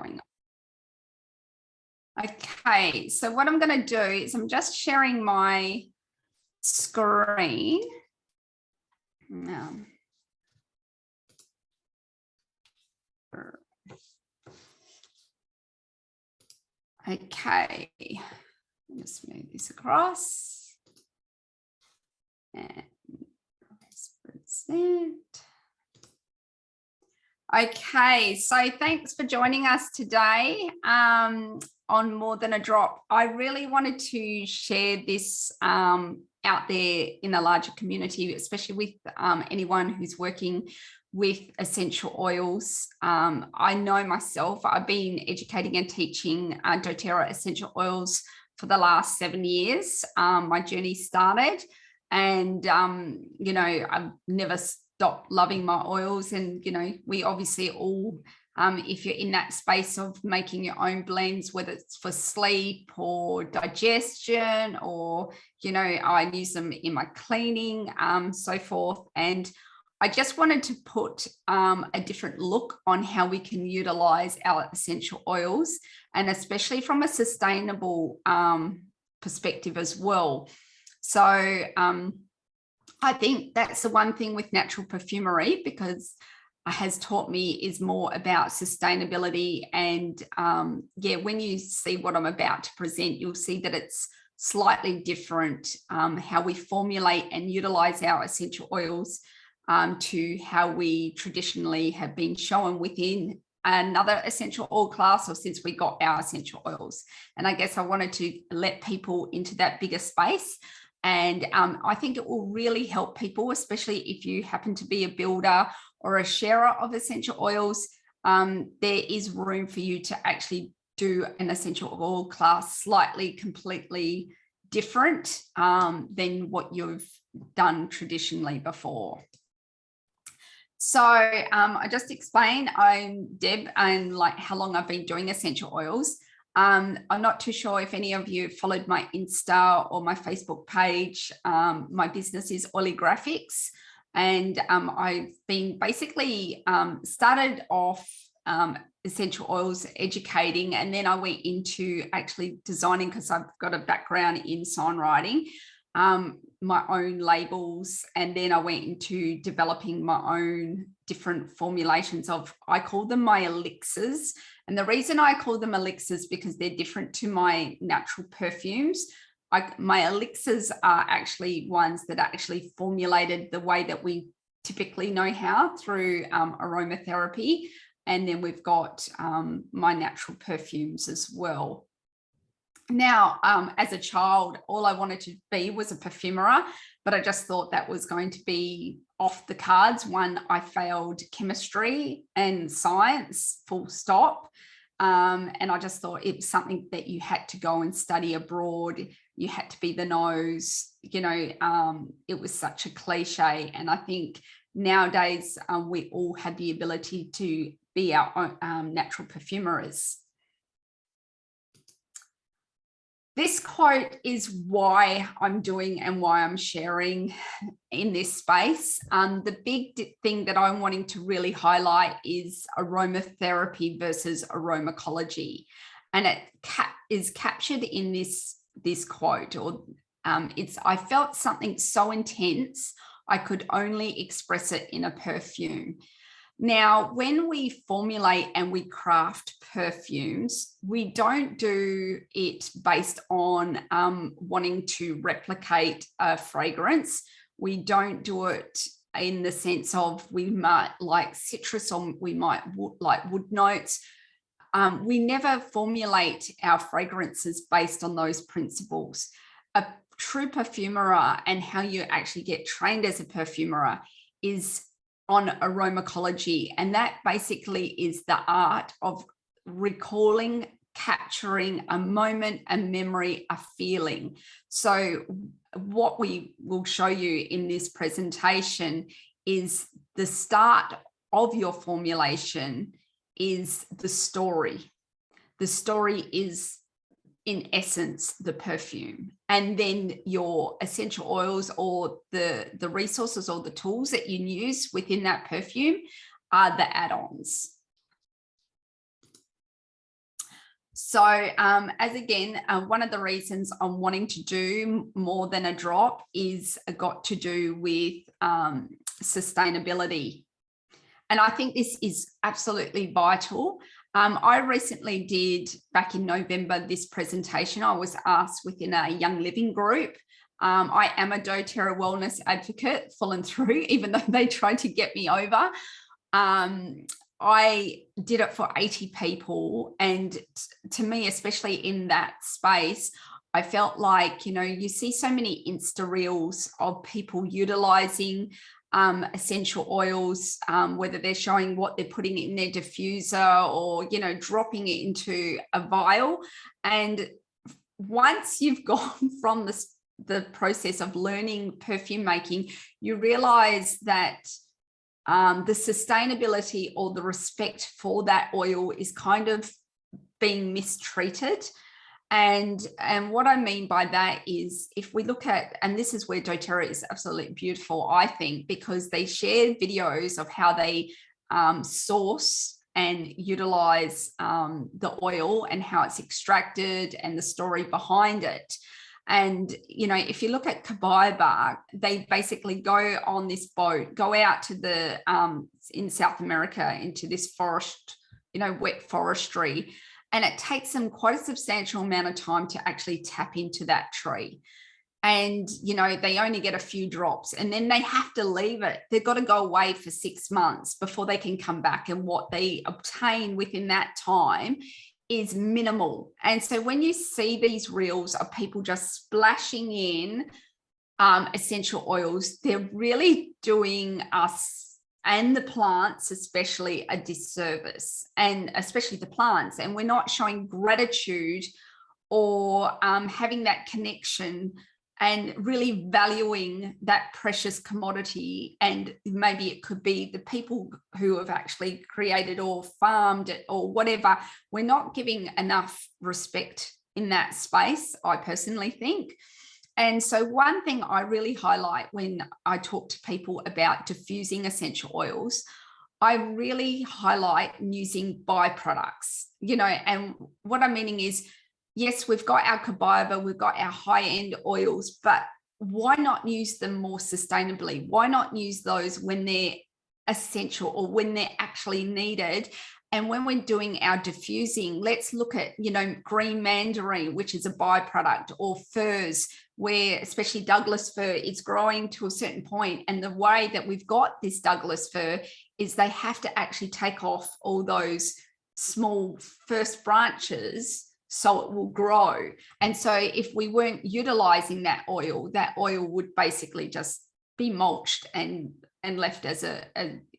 showing. Okay, so what I'm going to do is I'm just sharing my screen. Okay, just move this across and present. Okay, so thanks for joining us today on More Than a Drop. I really wanted to share this out there in the larger community, especially with anyone who's working with essential oils. I know myself, I've been educating and teaching doTERRA essential oils for the last 7 years. My journey started, and you know, I've never stopped loving my oils. And you know, we obviously all if you're in that space of making your own blends, whether it's for sleep or digestion, or you know, I use them in my cleaning, so forth. And I just wanted to put a different look on how we can utilize our essential oils, and especially from a sustainable perspective as well. So I think that's the one thing with natural perfumery, because it has taught me, is more about sustainability. And yeah, when you see what I'm about to present, you'll see that it's slightly different how we formulate and utilize our essential oils to how we traditionally have been shown within another essential oil class, or since we got our essential oils. And I guess I wanted to let people into that bigger space. And I think it will really help people, especially if you happen to be a builder or a sharer of essential oils. There is room for you to actually do an essential oil class slightly, completely different than what you've done traditionally before. So I just explained, I'm Deb, and like how long I've been doing essential oils. I'm not too sure if any of you followed my Insta or my Facebook page. My business is Oily Graphics, and I've been basically started off essential oils educating, and then I went into actually designing, because I've got a background in sign writing, my own labels. And then I went into developing my own different formulations of, I call them my elixirs. And the reason I call them elixirs, because they're different to my natural perfumes. My elixirs are actually ones that are actually formulated the way that we typically know how, through aromatherapy. And then we've got my natural perfumes as well. Now, as a child, all I wanted to be was a perfumer, but I just thought that was going to be off the cards. One, I failed chemistry and science, full stop. And I just thought it was something that you had to go and study abroad. You had to be the nose, you know, it was such a cliche. And I think nowadays we all have the ability to be our own natural perfumers. This quote is why I'm doing and why I'm sharing in this space. The big thing that I'm wanting to really highlight is aromatherapy versus aromacology. And it is captured in this quote, or I felt something so intense, I could only express it in a perfume. Now, when we formulate and we craft perfumes, we don't do it based on wanting to replicate a fragrance. We don't do it in the sense of we might like citrus, or we might like wood notes. We never formulate our fragrances based on those principles. A true perfumer, and how you actually get trained as a perfumer, is on aromacology. And that basically is the art of recalling, capturing a moment, a memory, a feeling. So what we will show you in this presentation is the start of your formulation is the story. The story is, in essence, the perfume. And then your essential oils, or the resources or the tools that you use within that perfume, are the add-ons. So as again, one of the reasons I'm wanting to do more than a drop is got to do with sustainability. And I think this is absolutely vital. I recently did, back in November, this presentation. I was asked within a Young Living group. I am a doTERRA wellness advocate, fallen through, even though they tried to get me over. I did it for 80 people. And to me, especially in that space, I felt like, you know, you see so many Insta reels of people utilizing essential oils, whether they're showing what they're putting in their diffuser or, you know, dropping it into a vial. And once you've gone from the process of learning perfume making, you realize that the sustainability or the respect for that oil is kind of being mistreated. And what I mean by that is, if we look at, and this is where doTERRA is absolutely beautiful, I think, because they share videos of how they source and utilize the oil and how it's extracted and the story behind it. And, you know, if you look at Kabaiba, they basically go on this boat, go out to the, in South America, into this forest, you know, wet forestry. And it takes them quite a substantial amount of time to actually tap into that tree. And, you know, they only get a few drops and then they have to leave it. They've got to go away for 6 months before they can come back. And what they obtain within that time is minimal. And so when you see these reels of people just splashing in essential oils, they're really doing us and the plants especially a disservice, and especially the plants. And we're not showing gratitude or having that connection and really valuing that precious commodity. And maybe it could be the people who have actually created or farmed it or whatever. We're not giving enough respect in that space, I personally think. And so one thing I really highlight when I talk to people about diffusing essential oils, I really highlight using byproducts, you know, and what I'm meaning is, yes, we've got our Kabaiba, we've got our high-end oils, but why not use them more sustainably? Why not use those when they're essential or when they're actually needed? And when we're doing our diffusing, let's look at, you know, green mandarin, which is a byproduct, or furs, where especially Douglas fir is growing to a certain point. And the way that we've got this Douglas fir is they have to actually take off all those small first branches so it will grow. And so if we weren't utilizing that oil would basically just be mulched and left as a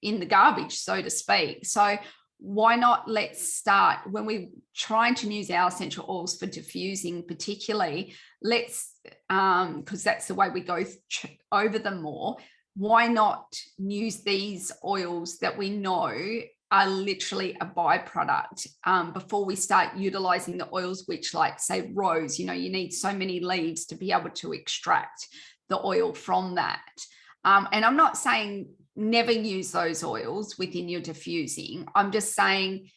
in the garbage, so to speak. So why not, let's start, when we're trying to use our essential oils for diffusing particularly, let's because that's the way we go over them more, why not use these oils that we know are literally a byproduct before we start utilizing the oils, which, like say rose, you know, you need so many leaves to be able to extract the oil from that. And I'm not saying never use those oils within your diffusing. I'm just saying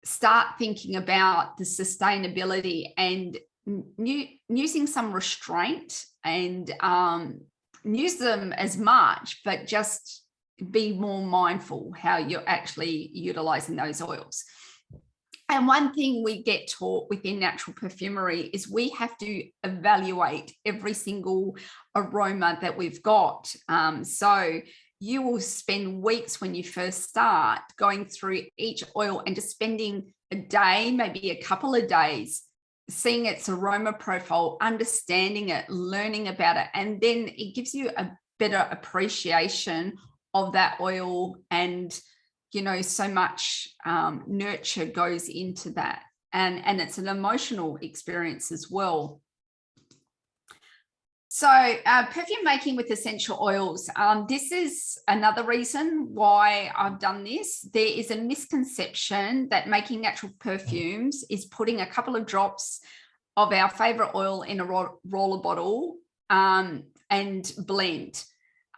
start thinking about the sustainability and using some restraint, and use them as much, but just be more mindful how you're actually utilizing those oils. And one thing we get taught within natural perfumery is we have to evaluate every single aroma that we've got. So you will spend weeks when you first start going through each oil and just spending a day, maybe a couple of days, seeing its aroma profile, understanding it, learning about it. And then it gives you a better appreciation of that oil, and you know, so much nurture goes into that, and it's an emotional experience as well. So perfume making with essential oils, this is another reason why I've done this. There is a misconception that making natural perfumes is putting a couple of drops of our favorite oil in a roller bottle and blend.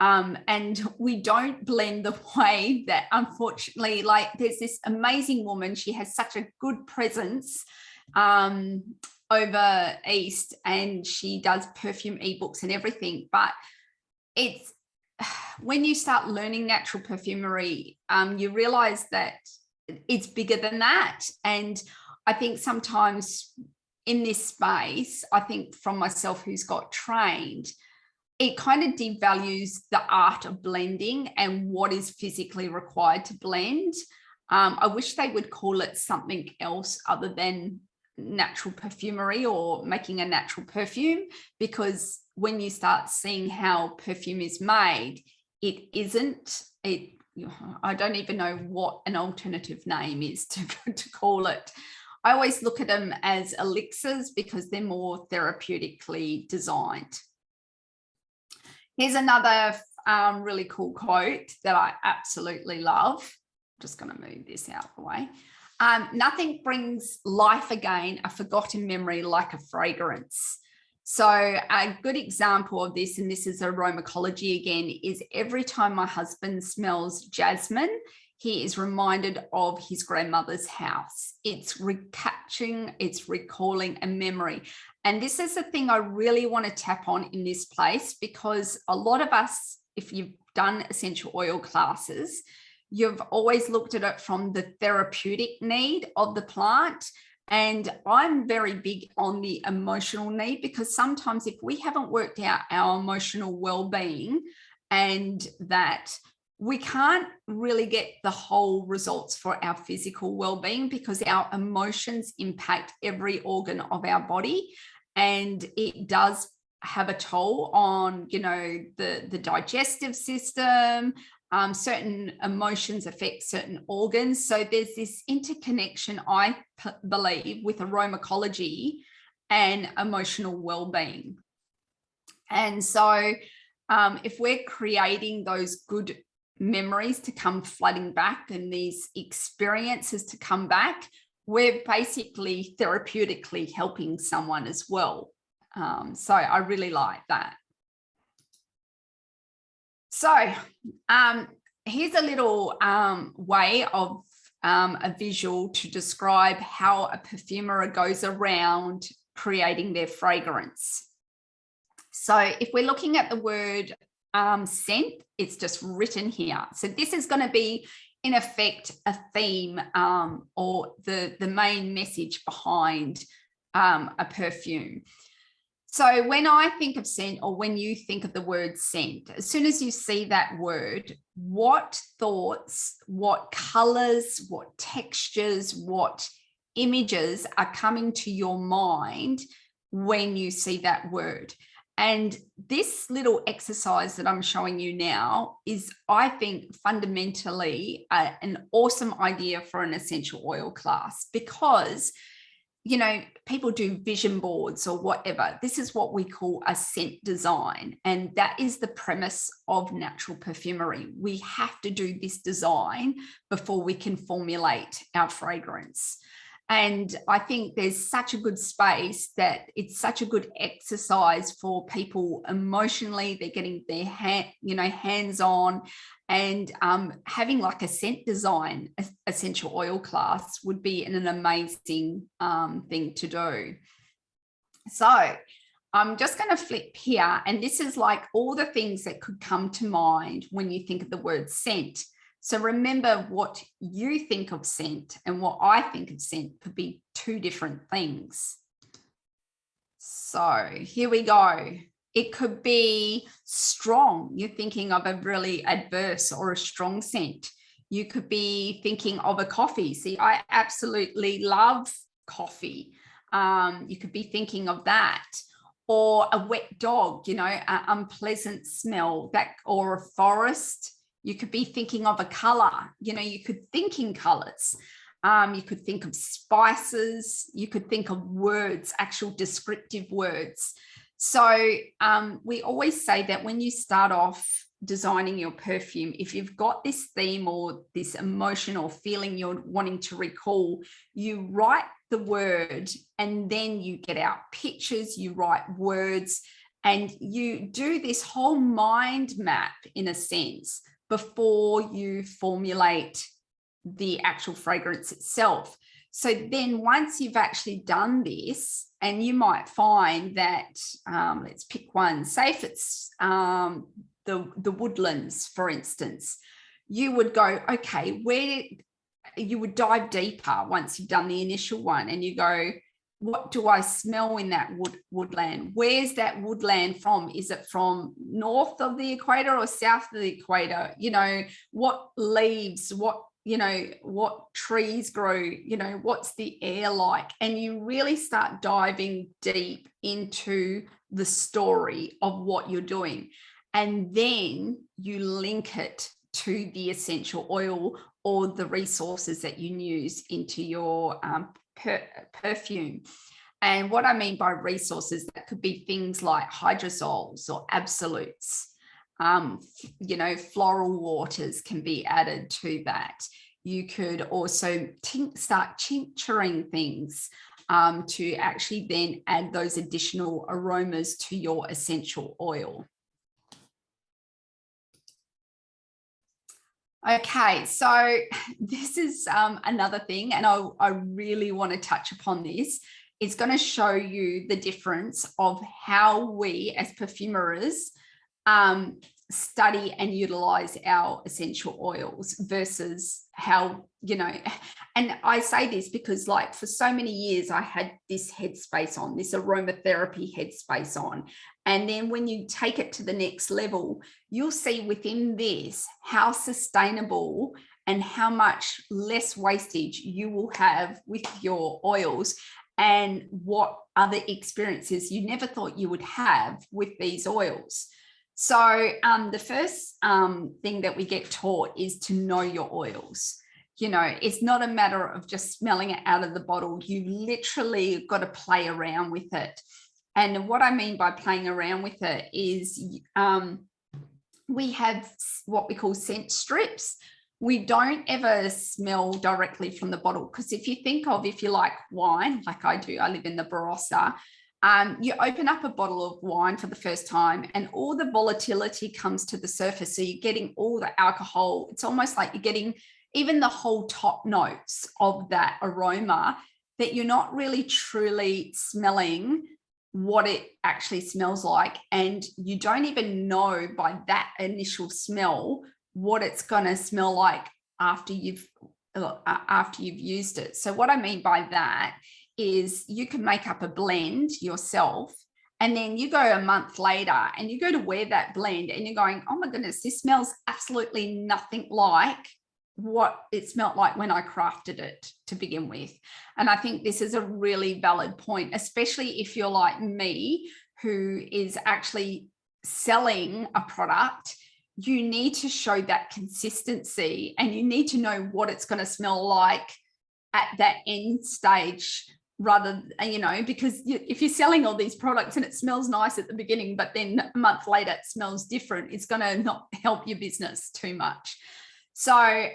And we don't blend the way that, unfortunately, like there's this amazing woman, she has such a good presence, over East, and she does perfume ebooks and everything. But it's when you start learning natural perfumery, you realize that it's bigger than that. And I think sometimes in this space, I think from myself who's got trained, it kind of devalues the art of blending and what is physically required to blend. I wish they would call it something else other than natural perfumery or making a natural perfume, because when you start seeing how perfume is made, it isn't. I don't even know what an alternative name is to call it. I always look at them as elixirs because they're more therapeutically designed. Here's another really cool quote that I absolutely love. I'm just going to move this out of the way. Nothing brings life again, a forgotten memory like a fragrance. So a good example of this, and this is Aromacology again, is every time my husband smells jasmine, he is reminded of his grandmother's house. It's recapturing, it's recalling a memory. And this is the thing I really want to tap on in this place, because a lot of us, if you've done essential oil classes, you've always looked at it from the therapeutic need of the plant. And I'm very big on the emotional need, because sometimes if we haven't worked out our emotional well-being, and that we can't really get the whole results for our physical well-being, because our emotions impact every organ of our body, and it does have a toll on, you know, the digestive system. Certain emotions affect certain organs. So there's this interconnection, I believe, with aromacology and emotional well-being. And so if we're creating those good memories to come flooding back and these experiences to come back, we're basically therapeutically helping someone as well. So I really like that. So here's a little way of a visual to describe how a perfumer goes around creating their fragrance. So if we're looking at the word scent, it's just written here. So this is going to be, in effect, a theme or the main message behind a perfume. So when I think of scent, or when you think of the word scent, as soon as you see that word, what thoughts, what colors, what textures, what images are coming to your mind when you see that word? And this little exercise that I'm showing you now is, I think, fundamentally an awesome idea for an essential oil class, because, you know, people do vision boards or whatever. This is what we call a scent design. And that is the premise of natural perfumery. We have to do this design before we can formulate our fragrance. And I think there's such a good space that it's such a good exercise for people emotionally. They're getting their hands on, and having like a scent design essential oil class would be an amazing thing to do. So I'm just going to flip here, and this is like all the things that could come to mind when you think of the word scent. So remember, what you think of scent and what I think of scent could be two different things. So here we go. It could be strong. You're thinking of a really adverse or a strong scent. You could be thinking of a coffee. See, I absolutely love coffee. You could be thinking of that. Or a wet dog, you know, an unpleasant smell, that, or a forest. You could be thinking of a color, you know, you could think in colors. You could think of spices. You could think of words, actual descriptive words. So we always say that when you start off designing your perfume, if you've got this theme or this emotional feeling you're wanting to recall, you write the word, and then you get out pictures, you write words, and you do this whole mind map, in a sense, before you formulate the actual fragrance itself. So then once you've actually done this, and you might find that, let's pick one, say if it's the woodlands, for instance, you would go, okay, where you would dive deeper once you've done the initial one, and you go, what do I smell in that woodland? Where's that woodland from? Is it from north of the equator or south of the equator? You know, what leaves, what, you know, what trees grow, you know, what's the air like? And you really start diving deep into the story of what you're doing. And then you link it to the essential oil or the resources that you use into your perfume. And what I mean by resources, that could be things like hydrosols or absolutes. You know, floral waters can be added to that. You could also start tincturing things to actually then add those additional aromas to your essential oil. Okay, so this is another thing, and I really want to touch upon this. It's going to show you the difference of how we as perfumers study and utilize our essential oils versus how, you know, and I say this because, like, for so many years I had this headspace on, this aromatherapy headspace on. And then when you take it to the next level, you'll see within this how sustainable and how much less wastage you will have with your oils, and what other experiences you never thought you would have with these oils. So the first thing that we get taught is to know your oils. You know, it's not a matter of just smelling it out of the bottle. You literally got to play around with it. And what I mean by playing around with it is we have what we call scent strips. We don't ever smell directly from the bottle, because if you think of, if you like wine, like I do, I live in the Barossa, you open up a bottle of wine for the first time and all the volatility comes to the surface. So you're getting all the alcohol. It's almost like you're getting even the whole top notes of that aroma, that you're not really truly smelling what it actually smells like. And you don't even know by that initial smell what it's going to smell like after you've used it. So what I mean by that is you can make up a blend yourself, and then you go a month later and you go to wear that blend and you're going, oh my goodness, this smells absolutely nothing like what it smelled like when I crafted it to begin with. And I think this is a really valid point, especially if you're like me, who is actually selling a product. You need to show that consistency, and you need to know what it's going to smell like at that end stage, rather, you know, because if you're selling all these products and it smells nice at the beginning, but then a month later it smells different, it's going to not help your business too much. So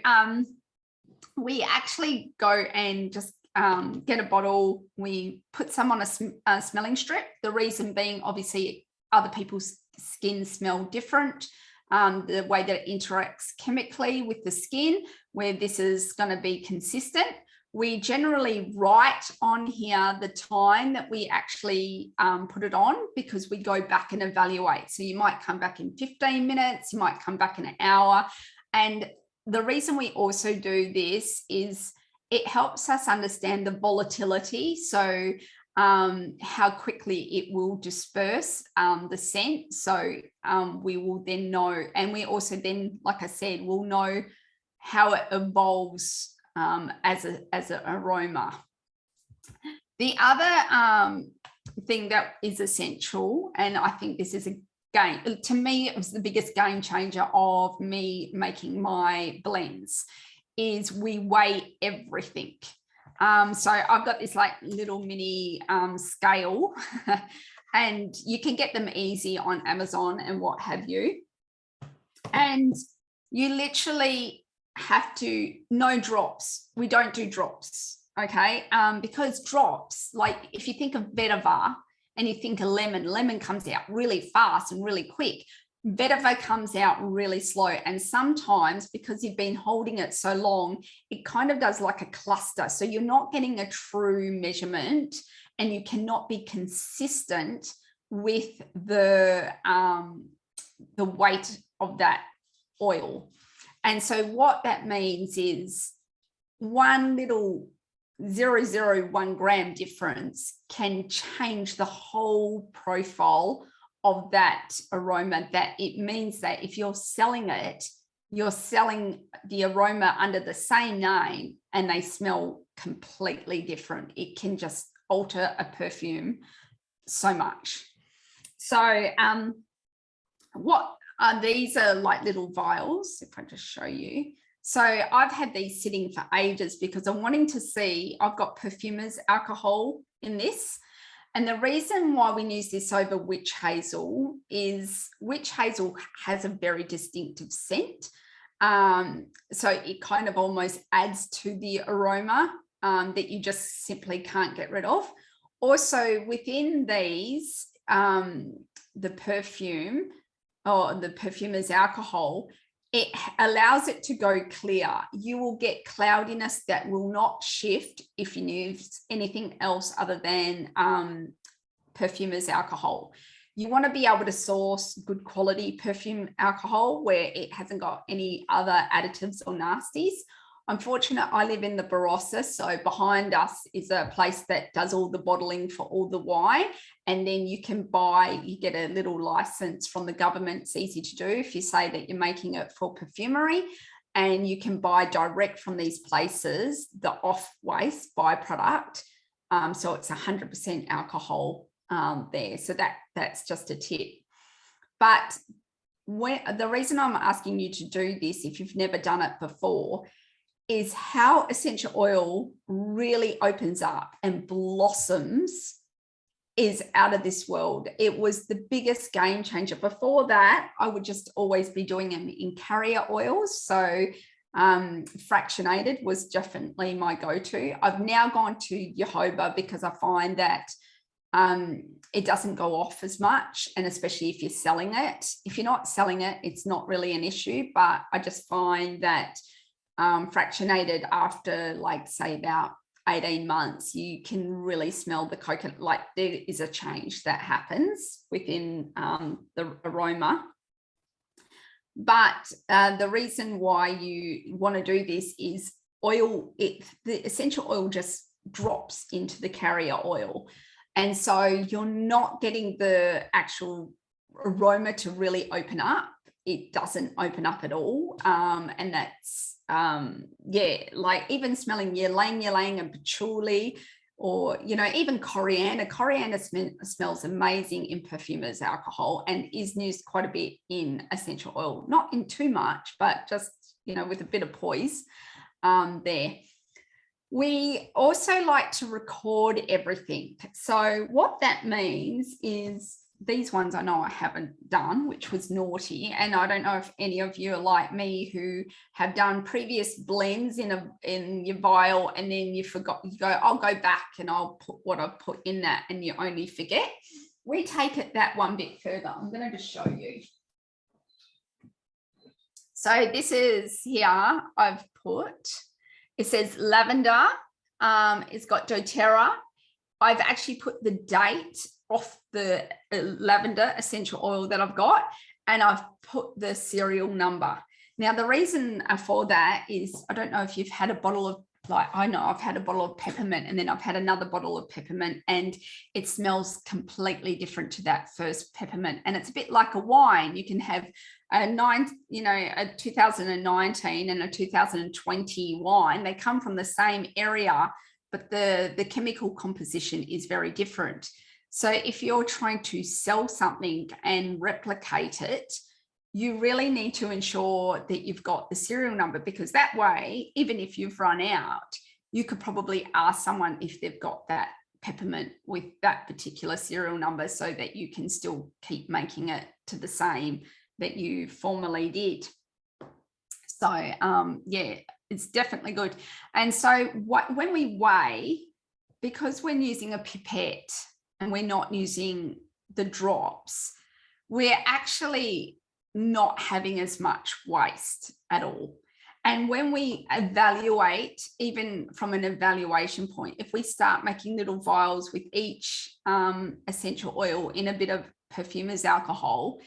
we actually go and just get a bottle. We put some on a smelling strip. The reason being, obviously, other people's skin smell different. The way that it interacts chemically with the skin, where this is going to be consistent. We generally write on here the time that we actually put it on, because we go back and evaluate. So you might come back in 15 minutes, you might come back in an hour. And the reason we also do this is it helps us understand the volatility. So how quickly it will disperse the scent. So we will then know, and we also then, like I said, will know how it evolves as an aroma. The other thing that is essential, and I think this is to me, it was the biggest game changer of me making my blends, is we weigh everything. So I've got this like little mini scale and you can get them easy on Amazon and what have you. And you literally have to, no drops. We don't do drops, okay? Because drops, like if you think of vetiver and you think of lemon, lemon comes out really fast and really quick. vetiver comes out really slow. And sometimes because you've been holding it so long, it kind of does like a cluster. So you're not getting a true measurement and you cannot be consistent with the weight of that oil. And so what that means is one little 0.001 gram difference can change the whole profile of that aroma. That it means that if you're selling it, you're selling the aroma under the same name and they smell completely different. It can just alter a perfume so much. So what are these? Are like little vials, if I just show you. So I've had these sitting for ages because I'm wanting to see, I've got perfumer's alcohol in this. And the reason why we use this over witch hazel is witch hazel has a very distinctive scent. So it kind of almost adds to the aroma that you just simply can't get rid of. Also within these, the perfume or the perfumer's alcohol, it allows it to go clear. You will get cloudiness that will not shift if you use anything else other than perfumer's alcohol. You want to be able to source good quality perfume alcohol where it hasn't got any other additives or nasties. Unfortunately, I live in the Barossa, so behind us is a place that does all the bottling for all the wine, and then you can buy, you get a little license from the government. It's easy to do if you say that you're making it for perfumery, and you can buy direct from these places the off-waste byproduct. So it's 100% alcohol there. So that's just a tip. But the reason I'm asking you to do this, if you've never done it before, is how essential oil really opens up and blossoms is out of this world. It was the biggest game changer. Before that, I would just always be doing them in carrier oils. So fractionated was definitely my go-to. I've now gone to jojoba because I find that it doesn't go off as much, and especially if you're selling it. If you're not selling it, it's not really an issue, but I just find that fractionated after, like, say about 18 months, you can really smell the coconut. Like, there is a change that happens within the aroma. But the reason why you want to do this is the essential oil just drops into the carrier oil, and so you're not getting the actual aroma to really open up. It doesn't open up at all, and that's like even smelling ylang and patchouli, or even coriander smells amazing in perfumer's alcohol and is used quite a bit in essential oil, not in too much, but just with a bit of poise there. We also like to record everything. So what that means is, these ones I know I haven't done, which was naughty. And I don't know if any of you are like me who have done previous blends in your vial, and then you forgot, you go, I'll go back and I'll put what I've put in that, and you only forget. We take it that one bit further. I'm going to just show you. So this is here, I've put, it says lavender, it's got doTERRA. I've actually put the date off the lavender essential oil that I've got, and I've put the serial number. Now, the reason for that is, I don't know if you've had a bottle of, like, I know I've had a bottle of peppermint, and then I've had another bottle of peppermint, and it smells completely different to that first peppermint. And it's a bit like a wine. You can have a 2019 and a 2020 wine. They come from the same area, but the chemical composition is very different. So if you're trying to sell something and replicate it, you really need to ensure that you've got the serial number, because that way, even if you've run out, you could probably ask someone if they've got that peppermint with that particular serial number, so that you can still keep making it to the same that you formerly did. So yeah, it's definitely good. And so when we weigh, because we're using a pipette and we're not using the drops, we're actually not having as much waste at all. And when we evaluate, even from an evaluation point, if we start making little vials with each essential oil in a bit of perfumer's alcohol,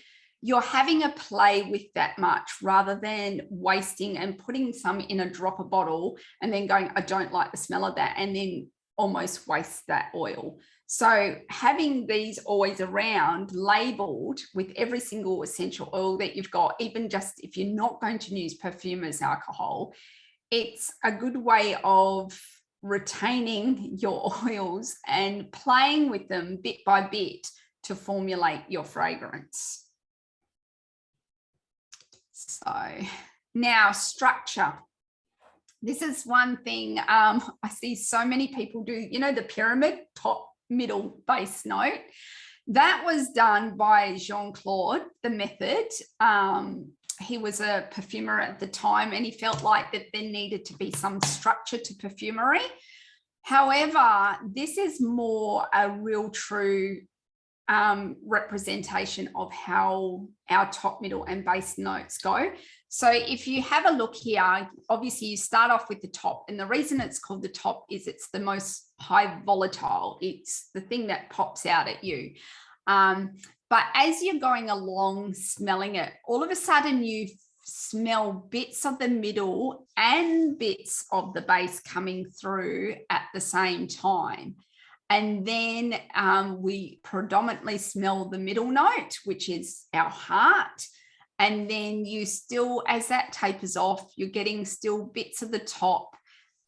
you're having a play with that much rather than wasting and putting some in a dropper bottle and then going, I don't like the smell of that, and then almost waste that oil. So having these always around, labeled with every single essential oil that you've got, even just if you're not going to use perfumer's alcohol, it's a good way of retaining your oils and playing with them bit by bit to formulate your fragrance. So now, structure. This is one thing I see so many people do, you know, the pyramid, top, middle, base note. That was done by Jean-Claude, the method. He was a perfumer at the time, and he felt like that there needed to be some structure to perfumery. However, this is more a real true representation of how our top, middle, and base notes go. So if you have a look here, obviously you start off with the top, and the reason it's called the top is it's the most high volatile. It's the thing that pops out at you. But as you're going along smelling it, all of a sudden you smell bits of the middle and bits of the base coming through at the same time. And then we predominantly smell the middle note, which is our heart. And then you still, as that tapers off, you're getting still bits of the top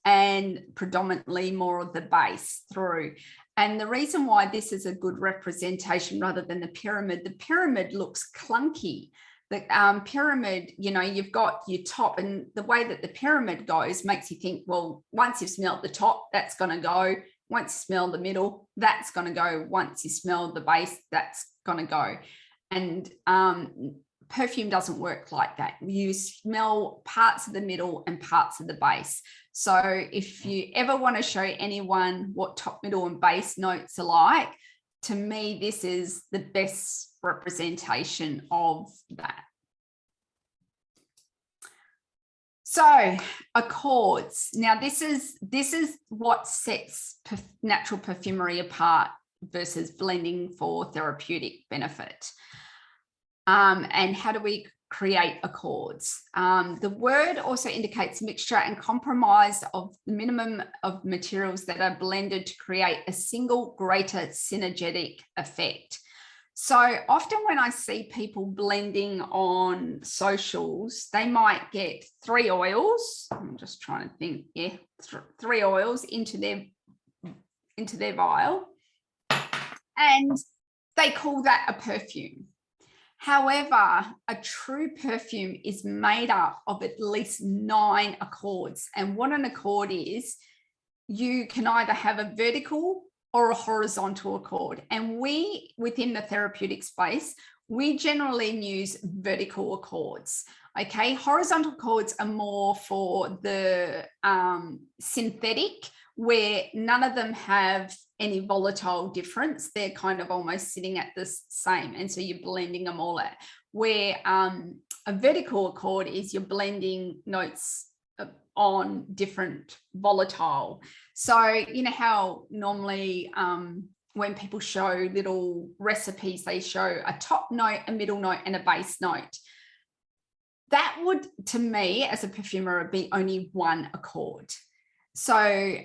and predominantly more of the base through. And the reason why this is a good representation rather than the pyramid looks clunky. The pyramid, you know, you've got your top, and the way that the pyramid goes makes you think, well, once you've smelled the top, that's going to go. Once you smell the middle, that's going to go. Once you smell the base, that's going to go. And perfume doesn't work like that. You smell parts of the middle and parts of the base. So if you ever want to show anyone what top, middle, and base notes are like, to me, this is the best representation of that. So accords. Now, this is what sets natural perfumery apart versus blending for therapeutic benefit. And how do we create accords? The word also indicates mixture and compromise of the minimum of materials that are blended to create a single greater synergetic effect. So often when I see people blending on socials, they might get 3 oils. I'm just trying to think. Yeah, 3 oils into their vial, and they call that a perfume. However, a true perfume is made up of at least 9 accords. And what an accord is, you can either have a vertical or a horizontal accord. And we, within the therapeutic space, we generally use vertical accords. Okay, horizontal accords are more for the synthetic, where none of them have any volatile difference. They're kind of almost sitting at the same. And so you're blending them all out. Where a vertical accord is you're blending notes on different volatile. So you know how normally when people show little recipes, they show a top note, a middle note, and a base note. That would, to me, as a perfumer, be only 1 accord. So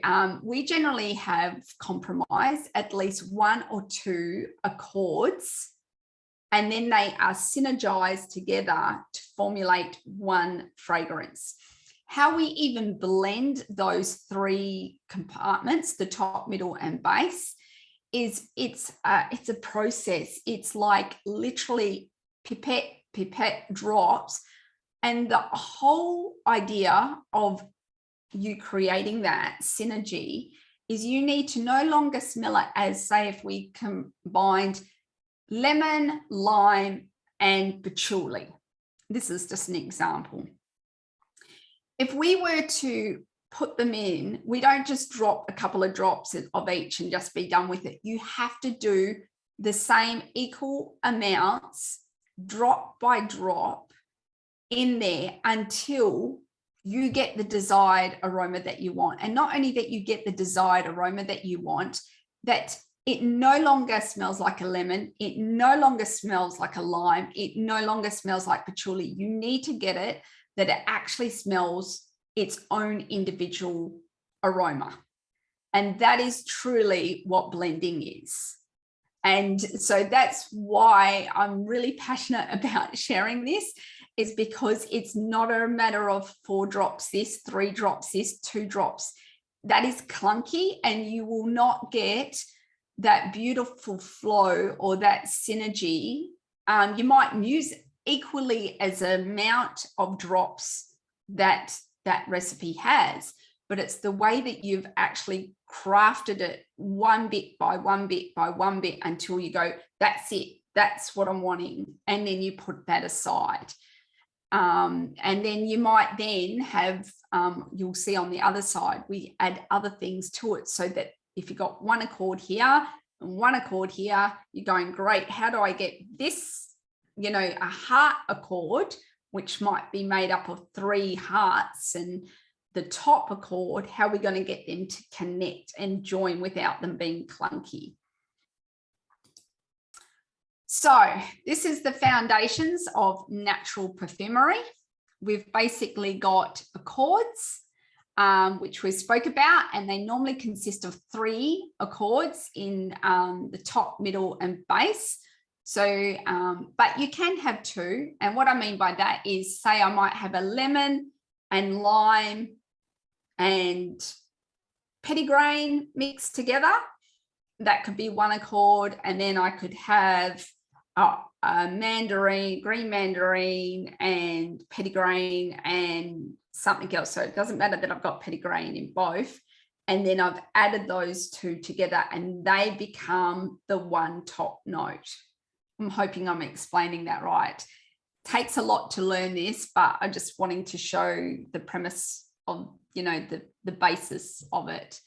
we generally have compromised at least 1 or 2 accords, and then they are synergized together to formulate 1 fragrance. How we even blend those 3 compartments, the top, middle, and base, is it's a process. It's like literally pipette drops, and the whole idea of you creating that synergy is you need to no longer smell it as, say, if we combined lemon, lime, and patchouli. This is just an example. If we were to put them in, we don't just drop a couple of drops of each and just be done with it. You have to do the same equal amounts drop by drop in there until you get the desired aroma that you want. And not only that you get the desired aroma that you want, that it no longer smells like a lemon, it no longer smells like a lime, it no longer smells like patchouli. You need to get it that it actually smells its own individual aroma. And that is truly what blending is. And so that's why I'm really passionate about sharing this, is because it's not a matter of 4 drops this, 3 drops this, 2 drops. That is clunky, and you will not get that beautiful flow or that synergy. You might use equally as amount of drops that that recipe has, but it's the way that you've actually crafted it one bit by one bit by one bit until you go, that's it, that's what I'm wanting. And then you put that aside. And then you might then have, you'll see on the other side, we add other things to it, so that if you've got one accord here and one accord here, you're going, great, how do I get this, you know, a heart accord, which might be made up of 3 hearts, and the top accord, how are we going to get them to connect and join without them being clunky? So this is the foundations of natural perfumery. We've basically got accords, which we spoke about, and they normally consist of 3 accords in the top, middle, and base. So, but you can have 2. And what I mean by that is, say I might have a lemon and lime and petitgrain mixed together. That could be 1 accord. And then I could have a mandarin, green mandarin, and petitgrain and something else. So it doesn't matter that I've got petitgrain in both. And then I've added those 2 together, and they become the one top note. I'm hoping I'm explaining that right. Takes a lot to learn this, but I'm just wanting to show the premise of, you know, the basis of it.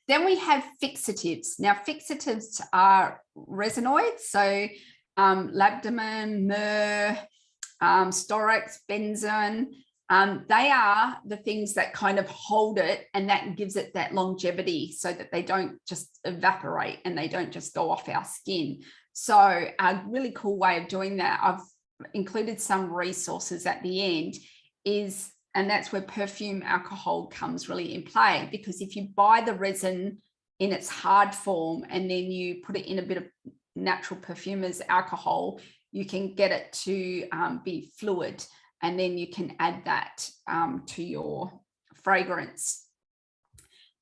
Then we have fixatives. Now, fixatives are resinoids. So labdanum, myrrh, storax, benzoin, they are the things that kind of hold it, and that gives it that longevity, so that they don't just evaporate and they don't just go off our skin. So a really cool way of doing that, I've included some resources at the end, is, and that's where perfume alcohol comes really in play, because if you buy the resin in its hard form and then you put it in a bit of natural perfumer's alcohol, you can get it to be fluid, and then you can add that to your fragrance.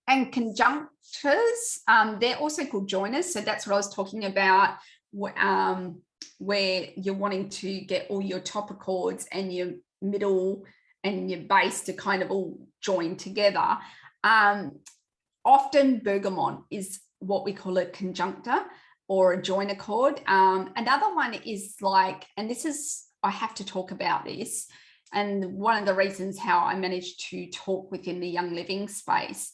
And conjunctors, they're also called joiners. So that's what I was talking about, where you're wanting to get all your top accords and your middle and your base to kind of all join together. Often bergamot is what we call a conjunctor or a join accord. Another one is like, and this is, I have to talk about this, and one of the reasons how I managed to talk within the Young Living space,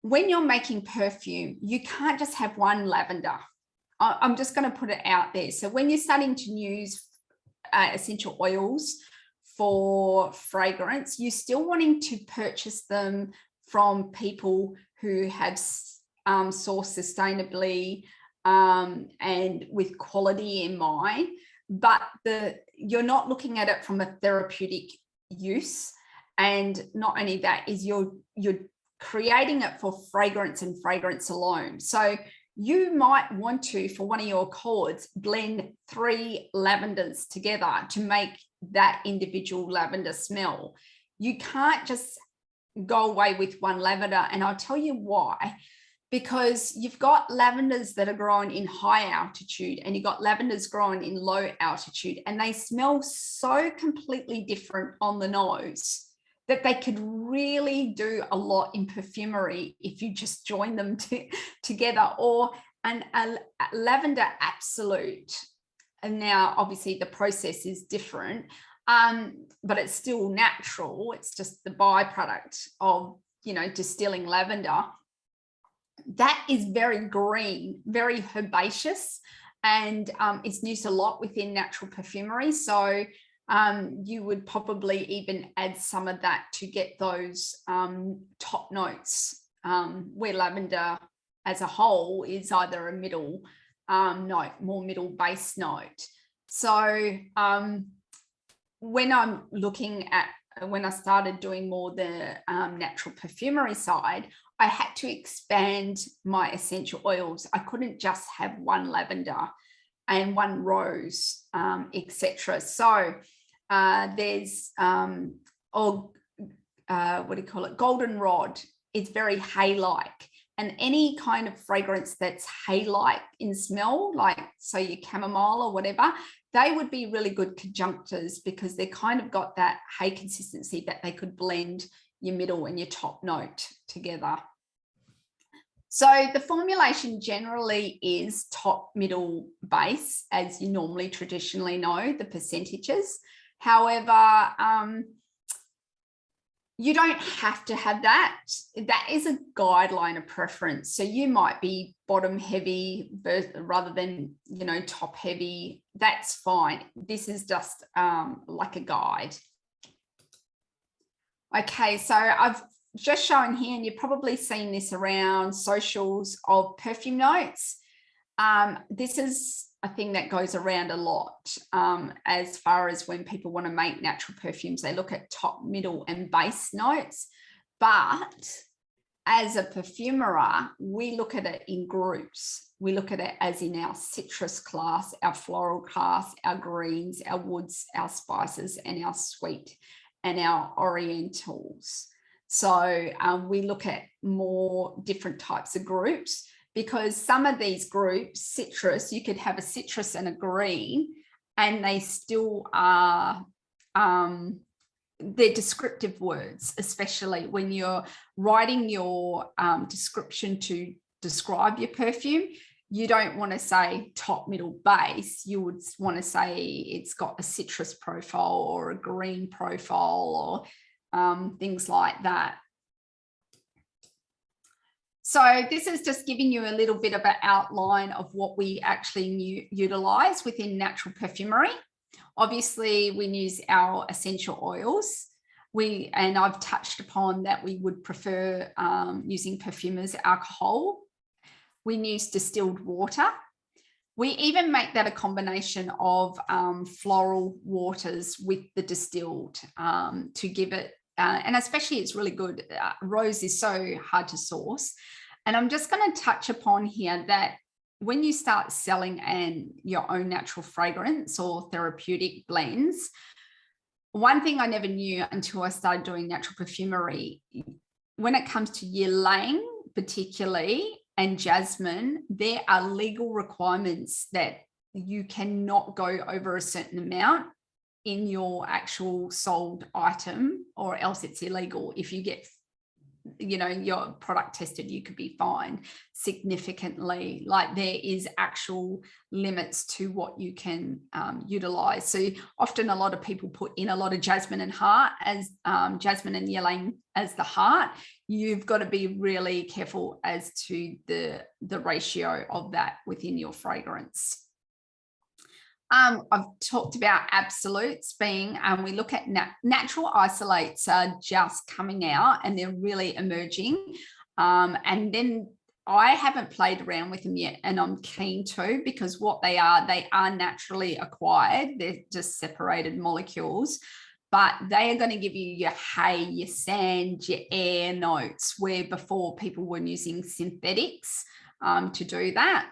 when you're making perfume, you can't just have one lavender. I'm just going to put it out there. So when you're starting to use essential oils for fragrance, you're still wanting to purchase them from people who have sourced sustainably and with quality in mind, but you're not looking at it from a therapeutic use. And not only that, is you're creating it for fragrance and fragrance alone. So you might want to, for one of your accords, blend 3 lavenders together to make that individual lavender smell. You can't just go away with 1 lavender, and I'll tell you why. Because you've got lavenders that are grown in high altitude, and you've got lavenders grown in low altitude, and they smell so completely different on the nose that they could really do a lot in perfumery if you just join them together. Or a lavender absolute. And now obviously the process is different, but it's still natural. It's just the byproduct of, you know, distilling lavender. That is very green, very herbaceous, and it's used a lot within natural perfumery. So you would probably even add some of that to get those top notes, where lavender as a whole is either a middle note, more middle base note. So when I'm looking at, when I started doing more the natural perfumery side, I had to expand my essential oils. I couldn't just have one lavender and one rose, etc. So there's what do you call it? Goldenrod. It's very hay-like, and any kind of fragrance that's hay-like in smell, like so your chamomile or whatever, they would be really good conjunctors because they kind of got that hay consistency that they could blend your middle and your top note together. So the formulation generally is top, middle, base, as you normally traditionally know the percentages. However, you don't have to have that. That is a guideline of preference. So you might be bottom heavy rather than, you know, top heavy. That's fine. This is just like a guide. Okay, so I've just shown here, and you've probably seen this around socials, of perfume notes. This is a thing that goes around a lot as far as when people want to make natural perfumes. They look at top, middle, and base notes. But as a perfumer, we look at it in groups. We look at it as in our citrus class, our floral class, our greens, our woods, our spices, and our sweet, and our orientals. So we look at more different types of groups, because some of these groups, citrus, you could have a citrus and a green, and they still are, they're descriptive words, especially when you're writing your description to describe your perfume. You don't want to say top, middle, base. You would want to say it's got a citrus profile or a green profile, or things like that. So this is just giving you a little bit of an outline of what we actually utilize within natural perfumery. Obviously, we use our essential oils. And I've touched upon that we would prefer using perfumer's alcohol. We use distilled water. We even make that a combination of floral waters with the distilled to give it, and especially it's really good. Rose is so hard to source. And I'm just going to touch upon here that when you start selling your own natural fragrance or therapeutic blends, one thing I never knew until I started doing natural perfumery, when it comes to ylang particularly and jasmine, there are legal requirements that you cannot go over a certain amount in your actual sold item, or else it's illegal. If you get, you know, your product tested, you could be fined significantly. Like, there is actual limits to what you can utilize. So often a lot of people put in a lot of jasmine and heart as jasmine and ylang as the heart. You've got to be really careful as to the ratio of that within your fragrance. I've talked about absolutes being, we look at natural isolates are just coming out and they're really emerging. And then I haven't played around with them yet, and I'm keen to, because what they are naturally acquired. They're just separated molecules, but they are going to give you your hay, your sand, your air notes, where before people were using synthetics to do that.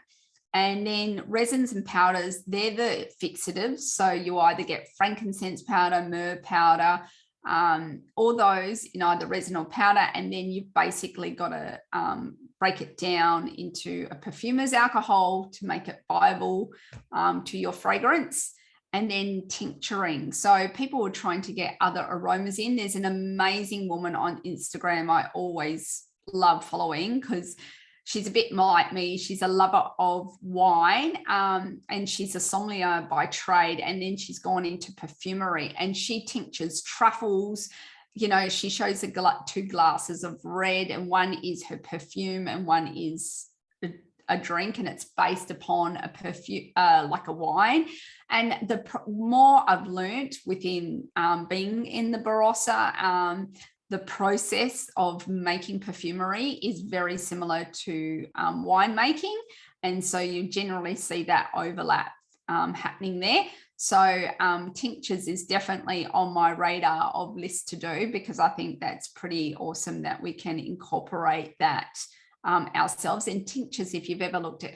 And then resins and powders, they're the fixatives. So you either get frankincense powder, myrrh powder, all those in either resin or powder. And then you've basically got to break it down into a perfumer's alcohol to make it viable to your fragrance. And then tincturing. So people were trying to get other aromas in. There's an amazing woman on Instagram I always love following, because she's a bit like me. She's a lover of wine, and she's a sommelier by trade. And then she's gone into perfumery, and she tinctures truffles. You know, she shows 2 glasses of red, and one is her perfume and one is a drink, and it's based upon a perfume, like a wine. And the more I've learned within being in the Barossa, the process of making perfumery is very similar to wine making. And so you generally see that overlap happening there. So tinctures is definitely on my radar of list to do, because I think that's pretty awesome that we can incorporate that ourselves. And tinctures, if you've ever looked at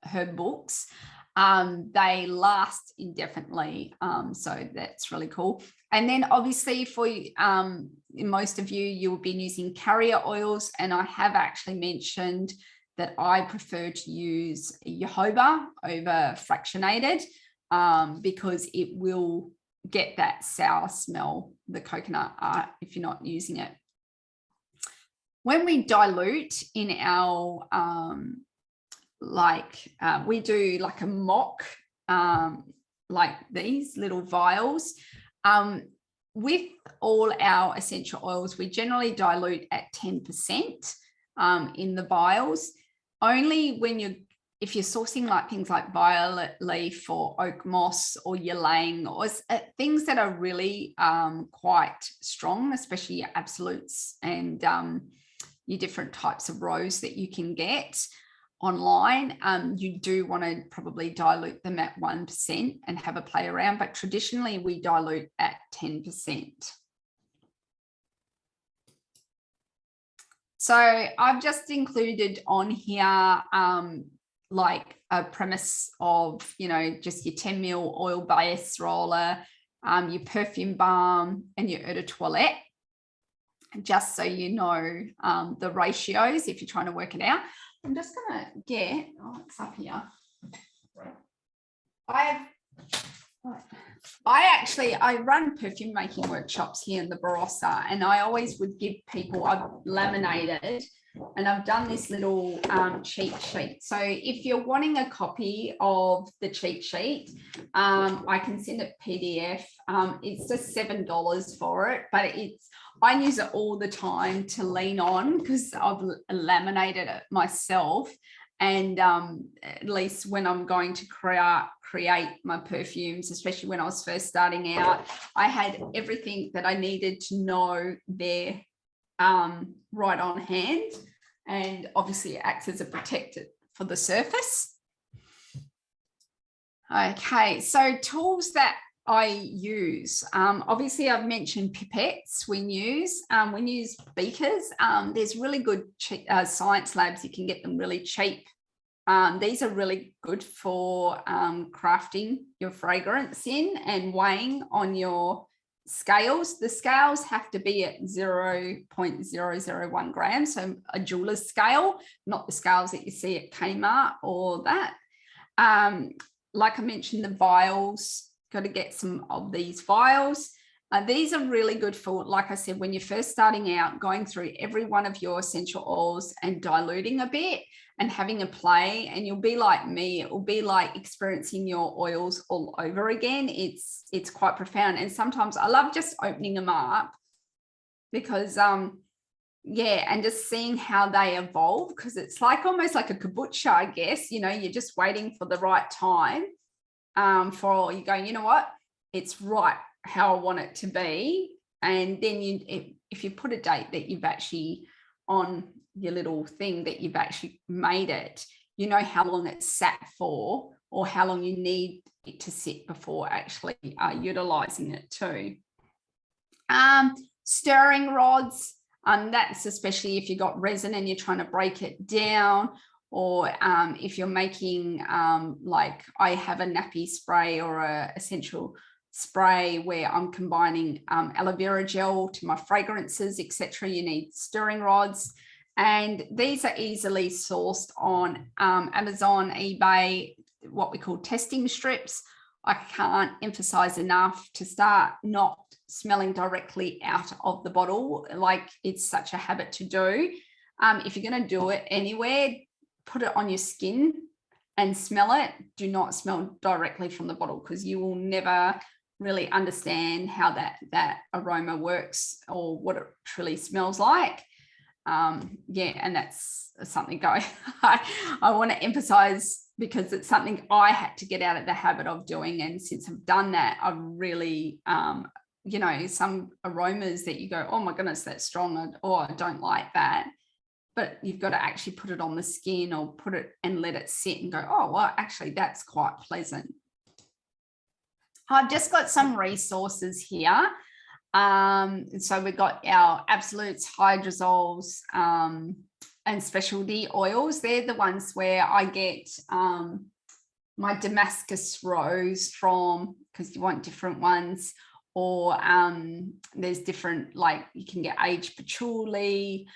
herb books, they last indefinitely. So that's really cool. And then obviously for most of you, you'll be using carrier oils. And I have actually mentioned that I prefer to use jojoba over fractionated, because it will get that sour smell, the coconut, if you're not using it. When we dilute in our, we do like a mock, like these little vials, with all our essential oils, we generally dilute at 10% in the vials. Only when if you're sourcing like things like violet leaf or oak moss or ylang, or things that are really quite strong, especially your absolutes and your different types of rose that you can get online, you do want to probably dilute them at 1% and have a play around. But traditionally we dilute at 10%. So I've just included on here like a premise of, just your 10 ml oil base roller, your perfume balm and your eau de toilette, just so you know the ratios if you're trying to work it out. I'm just going to get, it's up here. I run perfume making workshops here in the Barossa, and I always would give people, I've laminated and I've done this little cheat sheet. So if you're wanting a copy of the cheat sheet, I can send it PDF. It's just $7 for it, but I use it all the time to lean on because I've laminated it myself. And at least when I'm going to create my perfumes, especially when I was first starting out, I had everything that I needed to know there right on hand. And obviously it acts as a protector for the surface. Okay, so tools that I use. Obviously I've mentioned pipettes we use beakers. There's really good science labs, you can get them really cheap. These are really good for crafting your fragrance in and weighing on your scales. The scales have to be at 0.001 grams, so a jeweler's scale, not the scales that you see at Kmart or that. Like I mentioned, the vials, got to get some of these vials. These are really good for, like I said, when you're first starting out, going through every one of your essential oils and diluting a bit and having a play, and you'll be like me, it will be like experiencing your oils all over again. It's quite profound. And sometimes I love just opening them up because yeah, and just seeing how they evolve, because it's like almost like a kombucha, I guess, you're just waiting for the right time for you going, you know what, it's right how I want it to be. And then if you put a date that you've actually on your little thing that you've actually made it, you know how long it's sat for or how long you need it to sit before actually utilizing it too. Stirring rods, that's especially if you've got resin and you're trying to break it down, or if you're making like I have a nappy spray or a essential spray where I'm combining aloe vera gel to my fragrances, etc. You need stirring rods, and these are easily sourced on Amazon, eBay, what we call testing strips. I can't emphasize enough to start not smelling directly out of the bottle, like it's such a habit to do. If you're going to do it anywhere, put it on your skin and smell it. Do not smell directly from the bottle, because you will never really understand how that aroma works or what it truly smells like. yeah, and that's something I want to emphasize, because it's something I had to get out of the habit of doing. And since I've done that, I've really, you know, some aromas that you go, oh my goodness, that's strong, or I don't like that. But you've got to actually put it on the skin, or put it and let it sit and go, oh, well, actually, that's quite pleasant. I've just got some resources here. So we've got our absolutes, hydrosols, and specialty oils. They're the ones where I get my Damascus rose from, because you want different ones, or there's different, like you can get aged patchouli.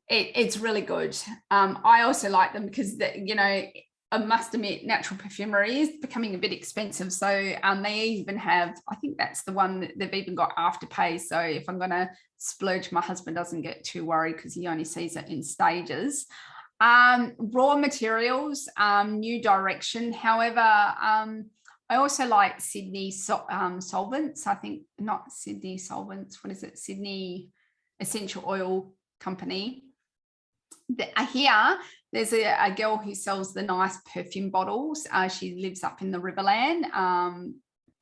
It's really good. I also like them because, you know, I must admit, natural perfumery is becoming a bit expensive. So they even have, I think that's the one that they've even got Afterpay. So if I'm going to splurge, my husband doesn't get too worried because he only sees it in stages. Raw materials, New Direction. However, I also like Sydney Solvents. I think not Sydney Solvents. What is it? Sydney Essential Oil Company. Here, there's a girl who sells the nice perfume bottles. She lives up in the Riverland,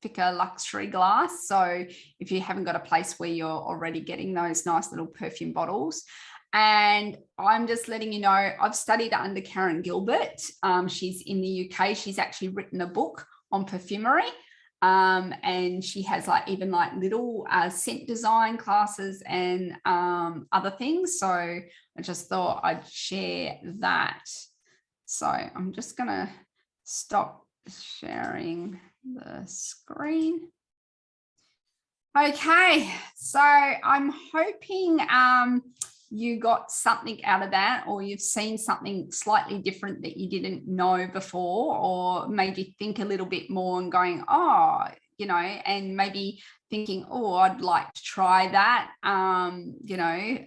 pick a luxury glass. So if you haven't got a place where you're already getting those nice little perfume bottles. And I'm just letting you know, I've studied under Karen Gilbert. She's in the UK. She's actually written a book on perfumery. And she has like even like little scent design classes and other things. So I just thought I'd share that. So I'm just going to stop sharing the screen. Okay, so I'm hoping you got something out of that, or you've seen something slightly different that you didn't know before, or made you think a little bit more and going, oh, you know, and maybe thinking, oh, I'd like to try that, you know,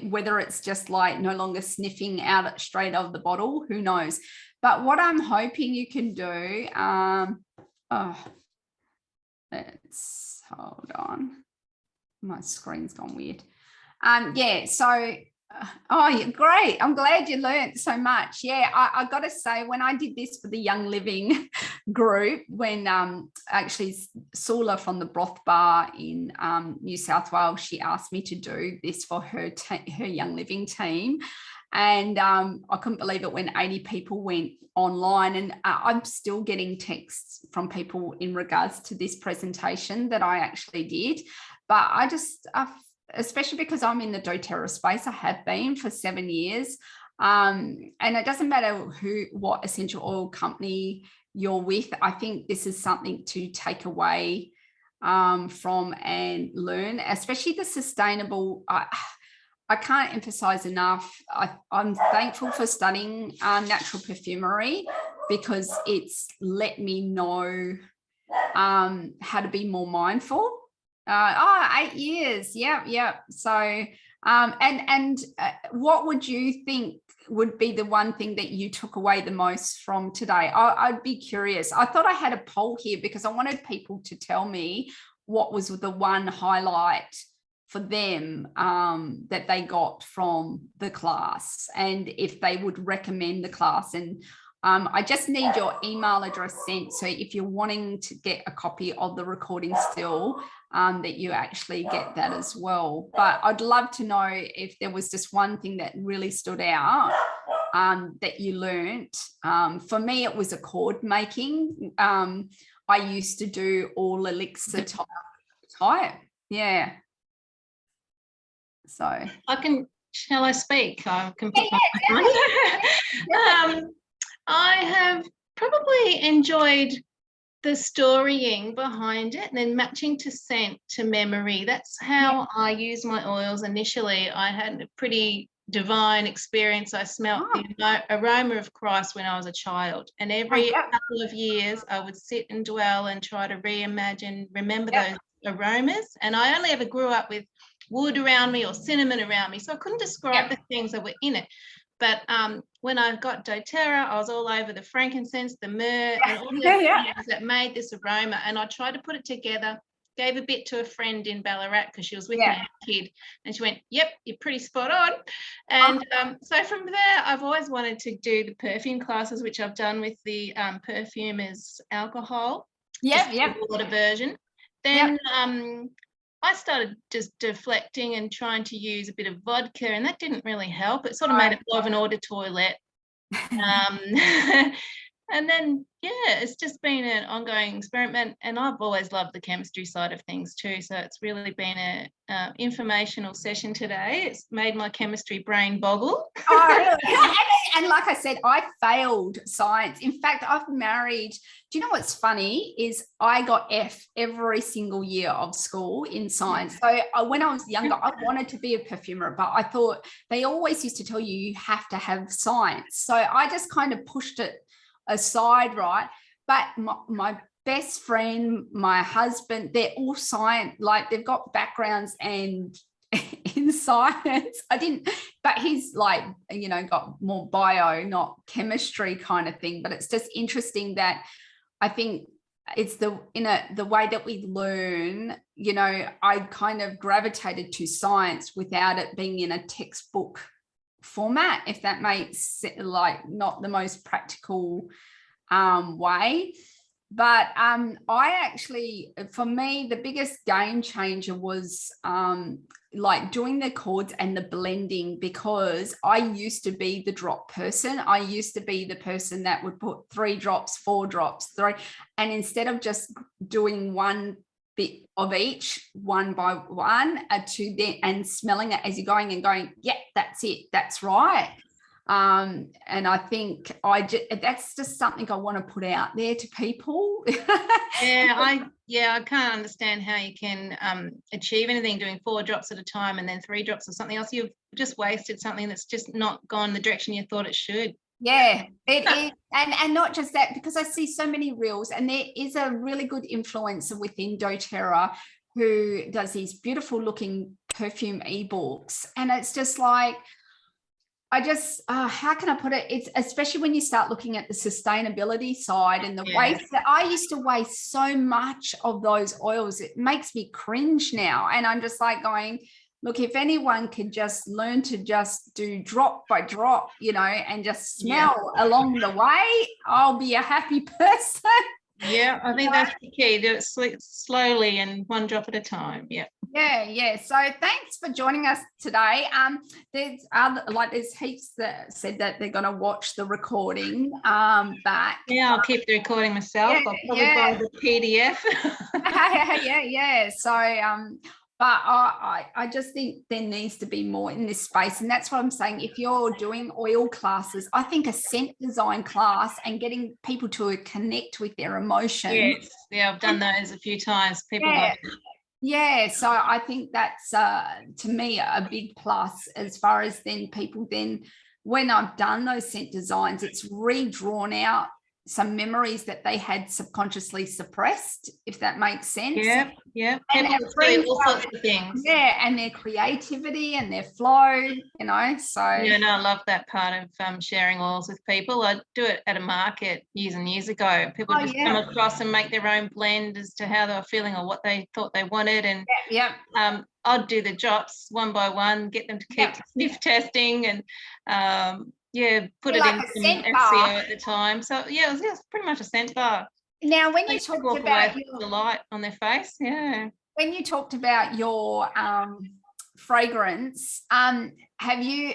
whether it's just like no longer sniffing out straight out of the bottle, who knows. But what I'm hoping you can do, let's hold on. My screen's gone weird. Yeah, so oh, yeah, great. I'm glad you learned so much. Yeah, I got to say, when I did this for the Young Living group, when actually Sula from the Broth Bar in New South Wales, she asked me to do this for her Young Living team. And I couldn't believe it when 80 people went online. And I'm still getting texts from people in regards to this presentation that I actually did. But I just, especially because I'm in the doTERRA space, I have been for 7 years. And it doesn't matter what essential oil company you're with. I think this is something to take away from and learn, especially the sustainable. I can't emphasize enough. I'm thankful for studying natural perfumery, because it's let me know how to be more mindful. 8 years. Yeah. So, what would you think would be the one thing that you took away the most from today? I'd be curious. I thought I had a poll here because I wanted people to tell me what was the one highlight for them that they got from the class, and if they would recommend the class. And I just need your email address sent. So if you're wanting to get a copy of the recording still, that you actually get that as well. But I'd love to know if there was just one thing that really stood out that you learnt. For me, it was accord making. I used to do all elixir type. Yeah. So shall I speak? I can put my I have probably enjoyed the storying behind it, and then matching to scent, to memory. That's how I use my oils initially. I had a pretty divine experience. I smelt the aroma of Christ when I was a child, and every couple of years I would sit and dwell and try to remember those aromas. And I only ever grew up with wood around me or cinnamon around me, so I couldn't describe the things that were in it. But when I got doTERRA, I was all over the frankincense, the myrrh, and all the things that made this aroma. And I tried to put it together gave a bit to a friend in Ballarat because she was with me as a kid, and she went, "Yep, you're pretty spot on." And so from there, I've always wanted to do the perfume classes, which I've done with the perfumers alcohol. The water version. Then I started just deflecting and trying to use a bit of vodka, and that didn't really help. It sort of made it more of an eau de toilette. And then, it's just been an ongoing experiment, and I've always loved the chemistry side of things too. So it's really been a informational session today. It's made my chemistry brain boggle. And like I said, I failed science. In fact, I've married. Do you know what's funny is I got F every single year of school in science. So when I was younger, I wanted to be a perfumer, but I thought they always used to tell you have to have science. So I just kind of pushed it aside, right? But my best friend, my husband, they're all science, like they've got backgrounds and in science. I didn't, but he's like, got more bio, not chemistry kind of thing. But it's just interesting that I think it's the way that we learn, I kind of gravitated to science without it being in a textbook format, if that makes like not the most practical way. But I actually, for me, the biggest game changer was like doing the chords and the blending, because I used to be the drop person. I used to be the person that would put 3 drops, 4 drops, 3, and instead of just doing one bit of each one by one to then and smelling it as you're going and going, that's it, that's right. And I think that's just something I want to put out there to people. I can't understand how you can achieve anything doing 4 drops at a time and then 3 drops of something else. You've just wasted something that's just not gone the direction you thought it should. Yeah, it is. And not just that, because I see so many reels, and there is a really good influencer within doTERRA who does these beautiful looking perfume ebooks. And it's just like, I just, how can I put it? It's especially when you start looking at the sustainability side and the waste that I used to waste so much of those oils. It makes me cringe now. And I'm just like going, look, if anyone could just learn to just do drop by drop, and just smell along the way, I'll be a happy person. Yeah, I think that's the key. Do it slowly and 1 drop at a time. Yeah. So thanks for joining us today. There's heaps that said that they're going to watch the recording back. Yeah, I'll keep the recording myself. I'll probably buy the PDF. So but I just think there needs to be more in this space. And that's what I'm saying. If you're doing oil classes, I think a scent design class and getting people to connect with their emotions. Yes. Yeah, I've done those a few times. People love it. Yeah, so I think that's to me a big plus, as far as then people then when I've done those scent designs, it's redrawn out some memories that they had subconsciously suppressed, if that makes sense. Yeah. And all sorts of things. Yeah, and their creativity and their flow, so. Yeah, no, I love that part of sharing oils with people. I do it at a market years and years ago. People just come across and make their own blend as to how they were feeling or what they thought they wanted. And I'd do the drops one by one, get them to keep sniff testing and put it in some SEO at the time. So it was pretty much a scent bar. Now, when you talked about the light on their face, when you talked about your fragrance, have you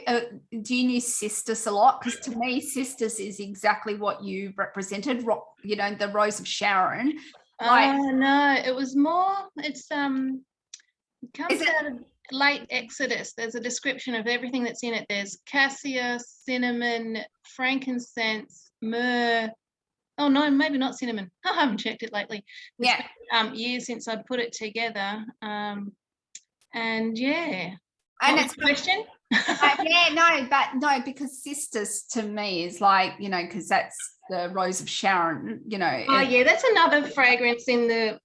do you use Cistus a lot? Because to me, Cistus is exactly what you represented. The Rose of Sharon. No, it was more. It comes out of late Exodus. There's a description of everything that's in it. There's cassia, cinnamon, frankincense, myrrh. Oh no, maybe not cinnamon. I haven't checked it lately. It's been, years since I put it together. And it's a question. Because Cistus to me is like, because that's the Rose of Sharon. That's another fragrance in the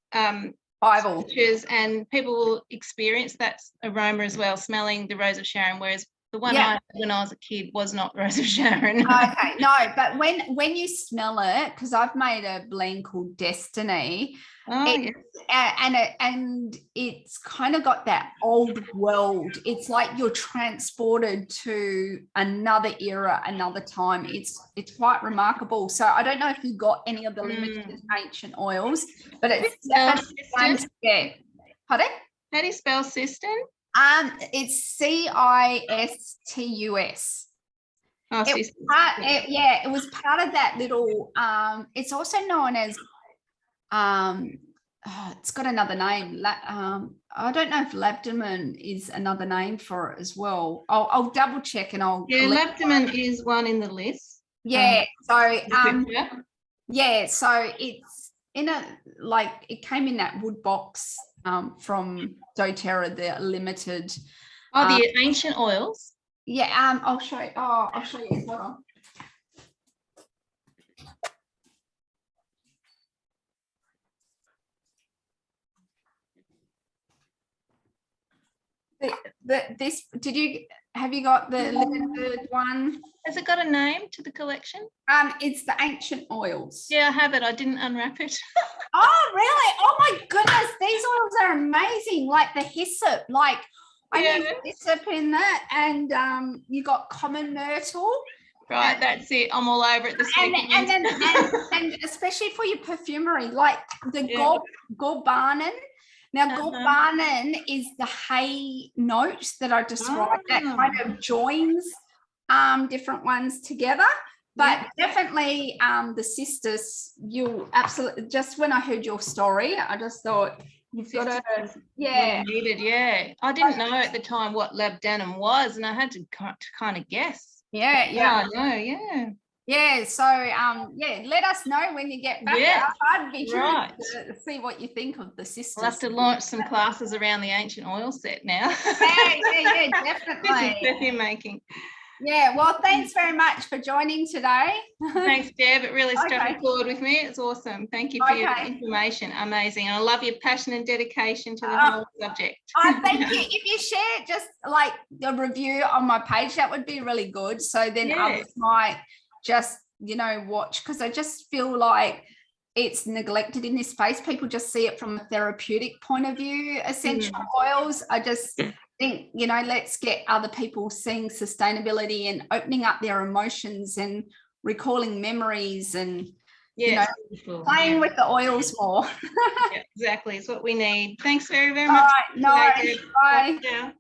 Bible, and people will experience that aroma as well, smelling the Rose of Sharon, whereas the one I had when I was a kid was not Rose of Sharon. Okay, no, but when you smell it, because I've made a blend called Destiny, Oh, It's, yeah. and it's kind of got that old world. It's like you're transported to another era, another time. It's quite remarkable. So I don't know if you got any of the limited ancient oils, but it's definitely one to get. Pardon? How do you spell cistern? It's Cistus. Oh, It was part of that little. It's also known as. It's got another name. I don't know if labdamen is another name for it as well. I'll double check and I'll. Yeah, labdamen is one in the list. Yeah. So yeah. So it's in a it came in that wood box from doTERRA, the limited. Oh, the ancient oils. Yeah. I'll show you. Oh, I'll show you. Hold on. Have you got the limited one? Has it got a name to the collection? It's the ancient oils. Yeah, I have it. I didn't unwrap it. Oh, really? Oh my goodness, these oils are amazing. Like the hyssop, I use hyssop in that, and you got common myrtle. Right, that's it. I'm all over it this weekend. And especially for your perfumery, like the gorbanon. Now, gorbanon is the hay note that I described that kind of joins different ones together. But definitely the cistus, you absolutely, just when I heard your story, I just thought you've got to, needed, I didn't know at the time what labdanum was, and I had to kind of guess. Yeah. So let us know when you get back. I'd be curious to see what you think of the cistus. We'll have to launch some classes around the ancient oil set now. Yeah, definitely. Perfume making. Yeah, well, thanks very much for joining today. Thanks, Deb. It really struck a chord with me. It's awesome. Thank you for your information. Amazing. And I love your passion and dedication to the whole subject. Thank you. If you share just like a review on my page, that would be really good. So then others might just, watch, because I just feel like it's neglected in this space. People just see it from a therapeutic point of view, essential oils. I just think, let's get other people seeing sustainability and opening up their emotions and recalling memories and, playing with the oils more. Exactly. It's what we need. Thanks very, very much. All right. No, bye. Bye.